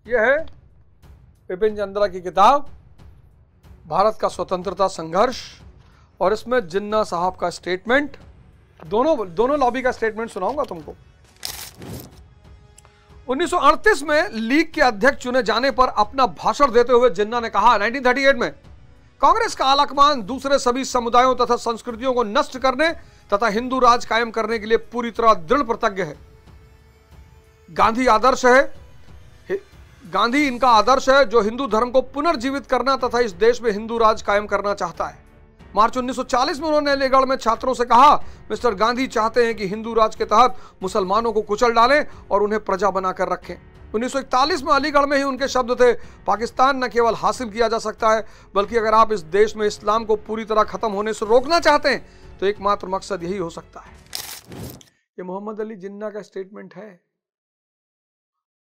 यह है विपिन चंद्रा की किताब भारत का स्वतंत्रता संघर्ष, और इसमें जिन्ना साहब का स्टेटमेंट, दोनों लॉबी का स्टेटमेंट सुनाऊंगा तुमको। 1938 में लीग के अध्यक्ष चुने जाने पर अपना भाषण देते हुए जिन्ना ने कहा, 1938 में कांग्रेस का आलाकमान दूसरे सभी समुदायों तथा संस्कृतियों को नष्ट करने तथा हिंदू राज कायम करने के लिए पूरी तरह दृढ़ प्रतिज्ञ है। गांधी इनका आदर्श है जो हिंदू धर्म को पुनर्जीवित करना तथा इस देश में हिंदू राज कायम करना चाहता है। मार्च 1940 में उन्होंने अलीगढ़ में छात्रों से कहा, मिस्टर गांधी चाहते हैं कि हिंदू राज के तहत मुसलमानों को कुचल डालें और उन्हें प्रजा बनाकर रखें। 1941 में अलीगढ़ में ही उनके शब्द थे, पाकिस्तान न केवल हासिल किया जा सकता है बल्कि अगर आप इस देश में इस्लाम को पूरी तरह खत्म होने से रोकना चाहते हैं तो एकमात्र मकसद यही हो सकता है। ये मोहम्मद अली जिन्ना का स्टेटमेंट है।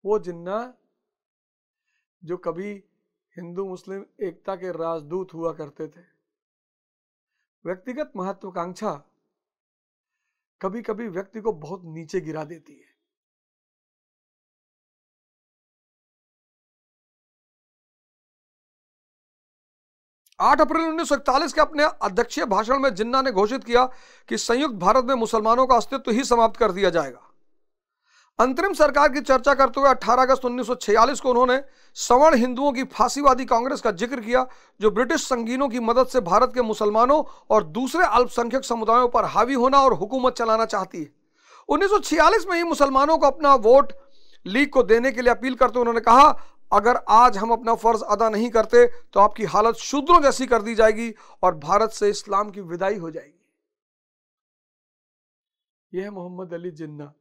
वो जिन्ना जो कभी हिंदू मुस्लिम एकता के राजदूत हुआ करते थे। व्यक्तिगत महत्वाकांक्षा कभी कभी व्यक्ति को बहुत नीचे गिरा देती है। आठ अप्रैल 1941 के अपने अध्यक्षीय भाषण में जिन्ना ने घोषित किया कि संयुक्त भारत में मुसलमानों का अस्तित्व ही समाप्त कर दिया जाएगा। अंतरिम सरकार की चर्चा करते हुए 18 अगस्त 1946 को उन्होंने सवर्ण हिंदुओं की फांसीवादी कांग्रेस का जिक्र किया जो ब्रिटिश संगीनों की मदद से भारत के मुसलमानों और दूसरे अल्पसंख्यक समुदायों पर हावी होना और हुकूमत चलाना चाहती है। 1946 में ही मुसलमानों को अपना वोट लीग को देने के लिए अपील करते हुए उन्होंने कहा, अगर आज हम अपना फर्ज अदा नहीं करते तो आपकी हालत शूद्रों जैसी कर दी जाएगी और भारत से इस्लाम की विदाई हो जाएगी। यह है मोहम्मद अली जिन्ना।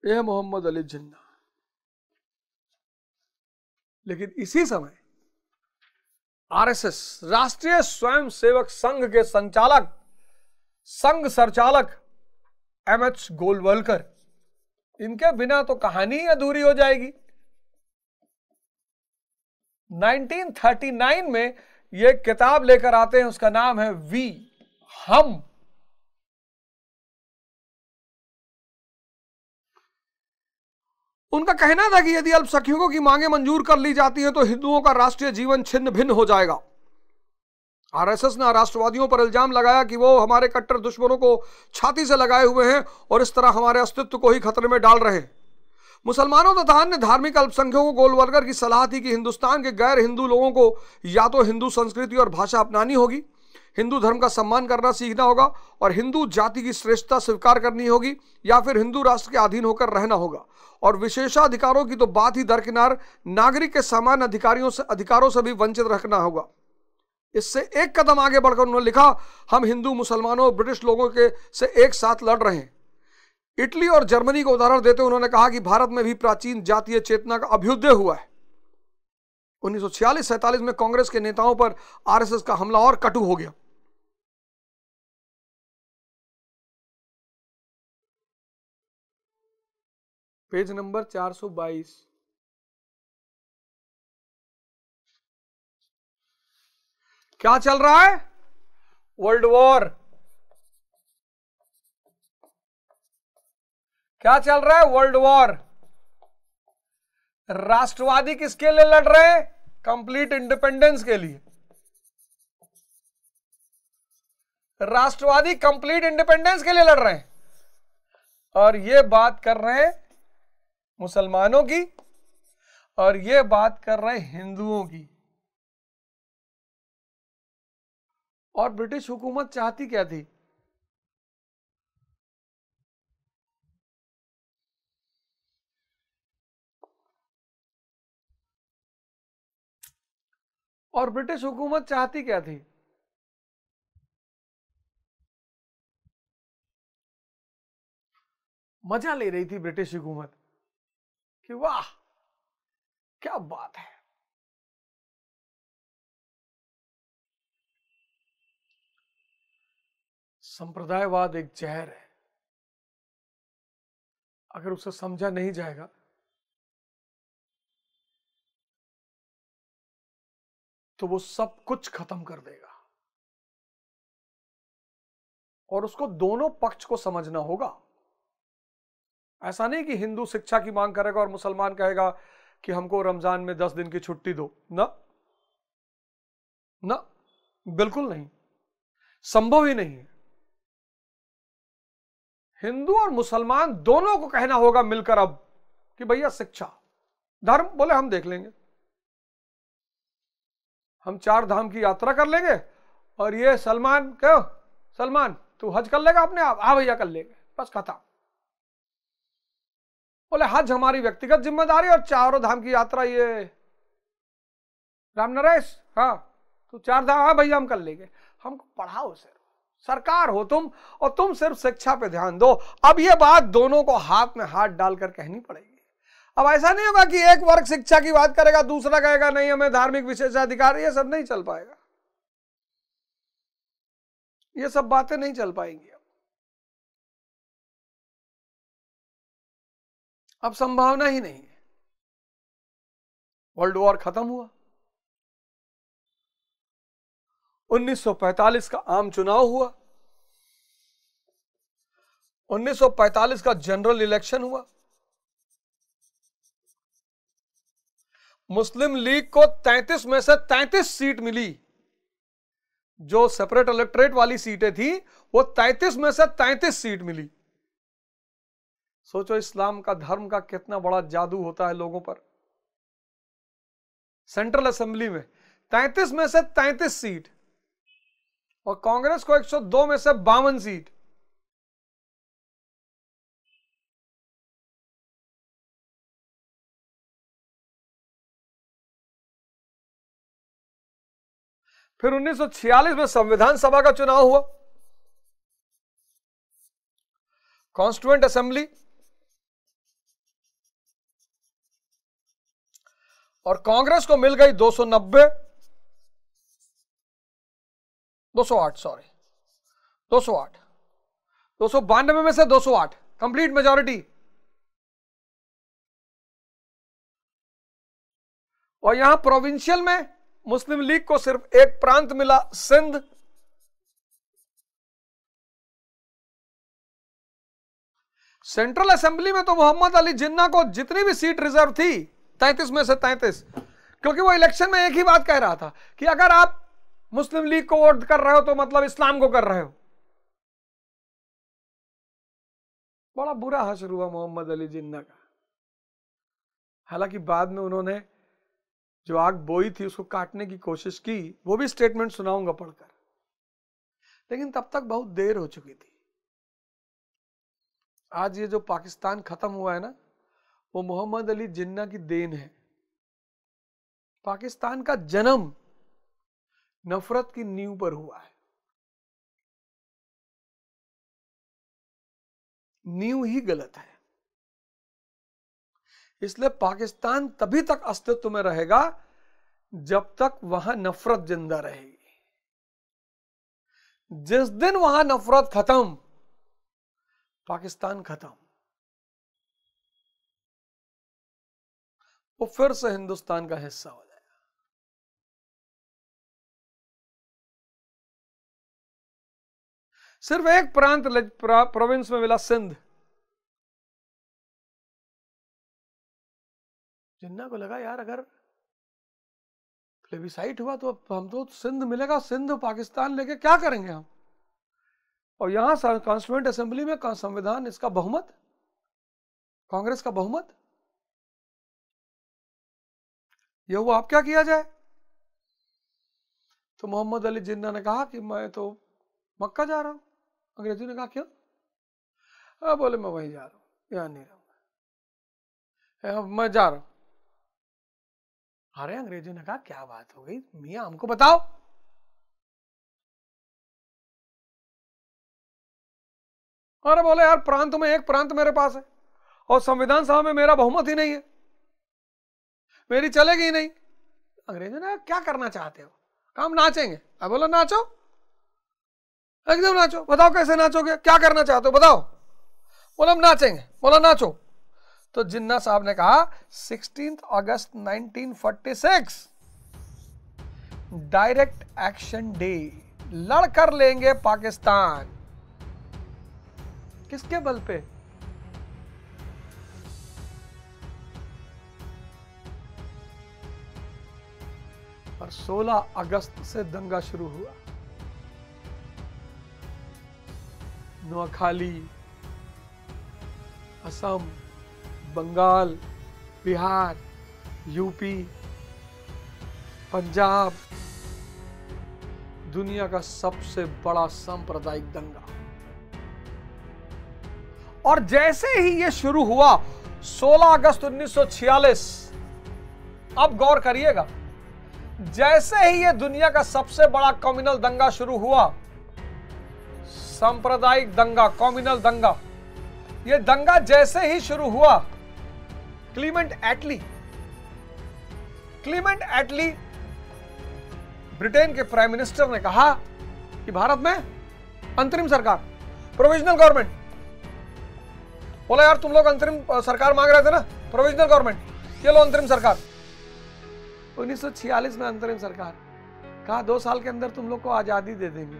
यह मोहम्मद अली जिन्ना। लेकिन इसी समय आरएसएस राष्ट्रीय स्वयंसेवक संघ के संघ संचालक एमएच गोलवलकर, इनके बिना तो कहानी ही अधूरी हो जाएगी। 1939 में यह किताब लेकर आते हैं, उसका नाम है वी, हम। उनका कहना था कि यदि अल्पसंख्यकों की मांगें मंजूर कर ली जाती हैं तो हिंदुओं का राष्ट्रीय जीवन छिन्न भिन्न हो जाएगा। आरएसएस ने राष्ट्रवादियों पर इल्जाम लगाया कि वो हमारे कट्टर दुश्मनों को छाती से लगाए हुए हैं और इस तरह हमारे अस्तित्व को ही खतरे में डाल रहे हैं। मुसलमानों तथा अन्य धार्मिक अल्पसंख्यकों को गोलवलकर की सलाह थी कि हिंदुस्तान के गैर हिंदू लोगों को या तो हिंदू संस्कृति और भाषा अपनानी होगी, हिंदू धर्म का सम्मान करना सीखना होगा और हिंदू जाति की श्रेष्ठता स्वीकार करनी होगी, या फिर हिंदू राष्ट्र के अधीन होकर रहना होगा। और विशेषाधिकारों की तो बात ही दरकिनार, नागरिक के समान अधिकारों से भी वंचित रखना होगा। इससे एक कदम आगे बढ़कर उन्होंने लिखा, हम हिंदू मुसलमानों और ब्रिटिश लोगों के से एक साथ लड़ रहे हैं। इटली और जर्मनी का उदाहरण देते उन्होंने कहा कि भारत में भी प्राचीन जातीय चेतना का अभ्युदय हुआ है। 1946-47 में कांग्रेस के नेताओं पर आरएसएस का हमला और कटु हो गया। Page number 422। क्या चल रहा है? World war. क्या चल रहा है? World war. राष्ट्रवादी किसके लिए लड़ रहे हैं? कंप्लीट इंडिपेंडेंस के लिए। राष्ट्रवादी कंप्लीट इंडिपेंडेंस के लिए लड़ रहे हैं और ये बात कर रहे हैं मुसलमानों की और ये बात कर रहे हैं हिंदुओं की। और ब्रिटिश हुकूमत चाहती क्या थी? और ब्रिटिश हुकूमत चाहती क्या थी? मजा ले रही थी ब्रिटिश हुकूमत कि वाह क्या बात है, संप्रदायवाद एक जहर है, अगर उसे समझा नहीं जाएगा तो वो सब कुछ खत्म कर देगा। और उसको दोनों पक्ष को समझना होगा। ऐसा नहीं कि हिंदू शिक्षा की मांग करेगा और मुसलमान कहेगा कि हमको रमजान में 10 दिन की छुट्टी दो। ना ना, बिल्कुल नहीं, संभव ही नहीं है। हिंदू और मुसलमान दोनों को कहना होगा मिलकर अब कि भैया शिक्षा, धर्म बोले हम देख लेंगे, हम 4 धाम की यात्रा कर लेंगे, और ये सलमान क्यों, सलमान तू हज कर लेगा अपने आप, हाँ भैया कर लेंगे, बस खत्म। बोले हज हमारी व्यक्तिगत जिम्मेदारी और 4 धाम की यात्रा ये राम नरेश, हाँ तो 4 धाम, हाँ भैया हम कर लेंगे। हमको पढ़ाओ, सिर्फ सरकार हो तुम, और तुम सिर्फ शिक्षा पे ध्यान दो। अब ये बात दोनों को हाथ में हाथ डालकर कहनी पड़ेगी। अब ऐसा नहीं होगा कि एक वर्ग शिक्षा की बात करेगा, दूसरा कहेगा नहीं हमें धार्मिक विशेषाधिकार, ये सब नहीं चल पाएगा, ये सब बातें नहीं चल पाएंगी। अब संभावना ही नहीं है। वर्ल्ड वॉर खत्म हुआ, 1945 का आम चुनाव हुआ, 1945 का जनरल इलेक्शन हुआ। मुस्लिम लीग को 33 में से 33 सीट मिली। जो सेपरेट इलेक्टोरेट वाली सीटें थी वो 33 में से 33 सीट मिली। सोचो इस्लाम का, धर्म का कितना बड़ा जादू होता है लोगों पर। सेंट्रल असेंबली में 33 में से 33 सीट, और कांग्रेस को 102 में से 52 सीट। फिर 1946 में संविधान सभा का चुनाव हुआ, कॉन्स्टिट्यूएंट असेंबली, और कांग्रेस को मिल गई 290, 208 सॉरी 208, 292 में से 208, कंप्लीट मेजॉरिटी। और यहां प्रोविंशियल में मुस्लिम लीग को सिर्फ एक प्रांत मिला, सिंध। सेंट्रल असेंबली में तो मोहम्मद अली जिन्ना को जितनी भी सीट रिजर्व थी 33 में से 33, क्योंकि वो इलेक्शन में एक ही बात कह रहा था कि अगर आप मुस्लिम लीग को वोट कर रहे हो तो मतलब इस्लाम को कर रहे हो। बड़ा बुरा हश्र हुआ मोहम्मद अली जिन्ना का। हालांकि बाद में उन्होंने जो आग बोई थी उसको काटने की कोशिश की, वो भी स्टेटमेंट सुनाऊंगा पढ़कर, लेकिन तब तक बहुत देर हो चुकी थी। आज ये जो पाकिस्तान खत्म हुआ है ना, वो मोहम्मद अली जिन्ना की देन है। पाकिस्तान का जन्म नफरत की नींव पर हुआ है, नींव ही गलत है। इसलिए पाकिस्तान तभी तक अस्तित्व में रहेगा जब तक वहां नफरत जिंदा रहेगी। जिस दिन वहां नफरत खत्म, पाकिस्तान खत्म। वो फिर से हिंदुस्तान का हिस्सा हो जाएगा। सिर्फ एक प्रांत प्रोविंस में मिला, सिंध। जिन्ना को लगा यार अगर प्लेबिसाइट हुआ तो हम तो सिंध मिलेगा, सिंध पाकिस्तान लेके क्या करेंगे हम। और यहां कॉन्स्टिट्यूएंट असेंबली में संविधान, इसका बहुमत, कांग्रेस का बहुमत, यह हुआ अब क्या किया जाए। तो मोहम्मद अली जिन्ना ने कहा कि मैं तो मक्का जा रहा हूं। अंग्रेजों ने कहा क्यों? बोले मैं वहीं जा रहा हूं, यहां नहीं रहूंगा, मैं जा रहा हूं। अरे अंग्रेजों ने कहा क्या बात हो गई मियां, हमको बताओ। अरे बोले यार प्रांत में एक प्रांत मेरे पास है और संविधान सभा में मेरा बहुमत ही नहीं है, मेरी चलेगी ही नहीं। अंग्रेजों ने क्या करना चाहते हो? कहा हम नाचेंगे। अब बोला नाचो, एकदम नाचो, बताओ कैसे नाचोगे, क्या करना चाहते हो बताओ। बोला हम नाचेंगे। बोला नाचो। तो जिन्ना साहब ने कहा 16 अगस्त 1946 डायरेक्ट एक्शन डे, लड़कर लेंगे पाकिस्तान। किसके बल पे? और 16 अगस्त से दंगा शुरू हुआ। नोआखाली, असम, बंगाल, बिहार, यूपी, पंजाब, दुनिया का सबसे बड़ा सांप्रदायिक दंगा। और जैसे ही यह शुरू हुआ 16 अगस्त 1946, अब गौर करिएगा, जैसे ही यह दुनिया का सबसे बड़ा कम्युनल दंगा शुरू हुआ, सांप्रदायिक दंगा, कम्युनल दंगा, यह दंगा जैसे ही शुरू हुआ, क्लीमेंट एटली ब्रिटेन के प्राइम मिनिस्टर ने कहा कि भारत में अंतरिम सरकार, प्रोविजनल गवर्नमेंट। बोला यार तुम लोग अंतरिम सरकार मांग रहे थे ना, प्रोविजनल गवर्नमेंट, ये लो अंतरिम सरकार। 1946 में अंतरिम सरकार कहा 2 साल के अंदर तुम लोग को आजादी दे देंगे।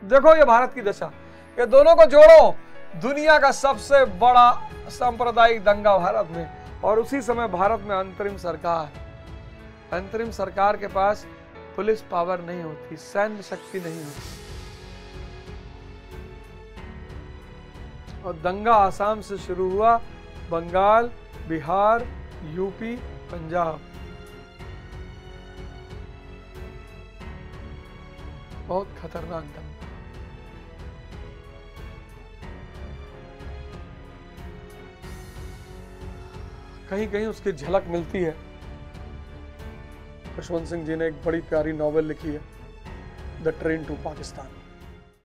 देखो ये भारत की दशा, ये दोनों को जोड़ो, दुनिया का सबसे बड़ा सांप्रदायिक दंगा भारत में, और उसी समय भारत में अंतरिम सरकार के पास पुलिस पावर नहीं होती, सैन्य शक्ति नहीं होती। और दंगा आसाम से शुरू हुआ, बंगाल, बिहार, यूपी, पंजाब, बहुत खतरनाक दंगा। कहीं कहीं उसकी झलक मिलती है। खुशवंत सिंह जी ने एक बड़ी प्यारी नॉवेल लिखी है, द ट्रेन टू पाकिस्तान।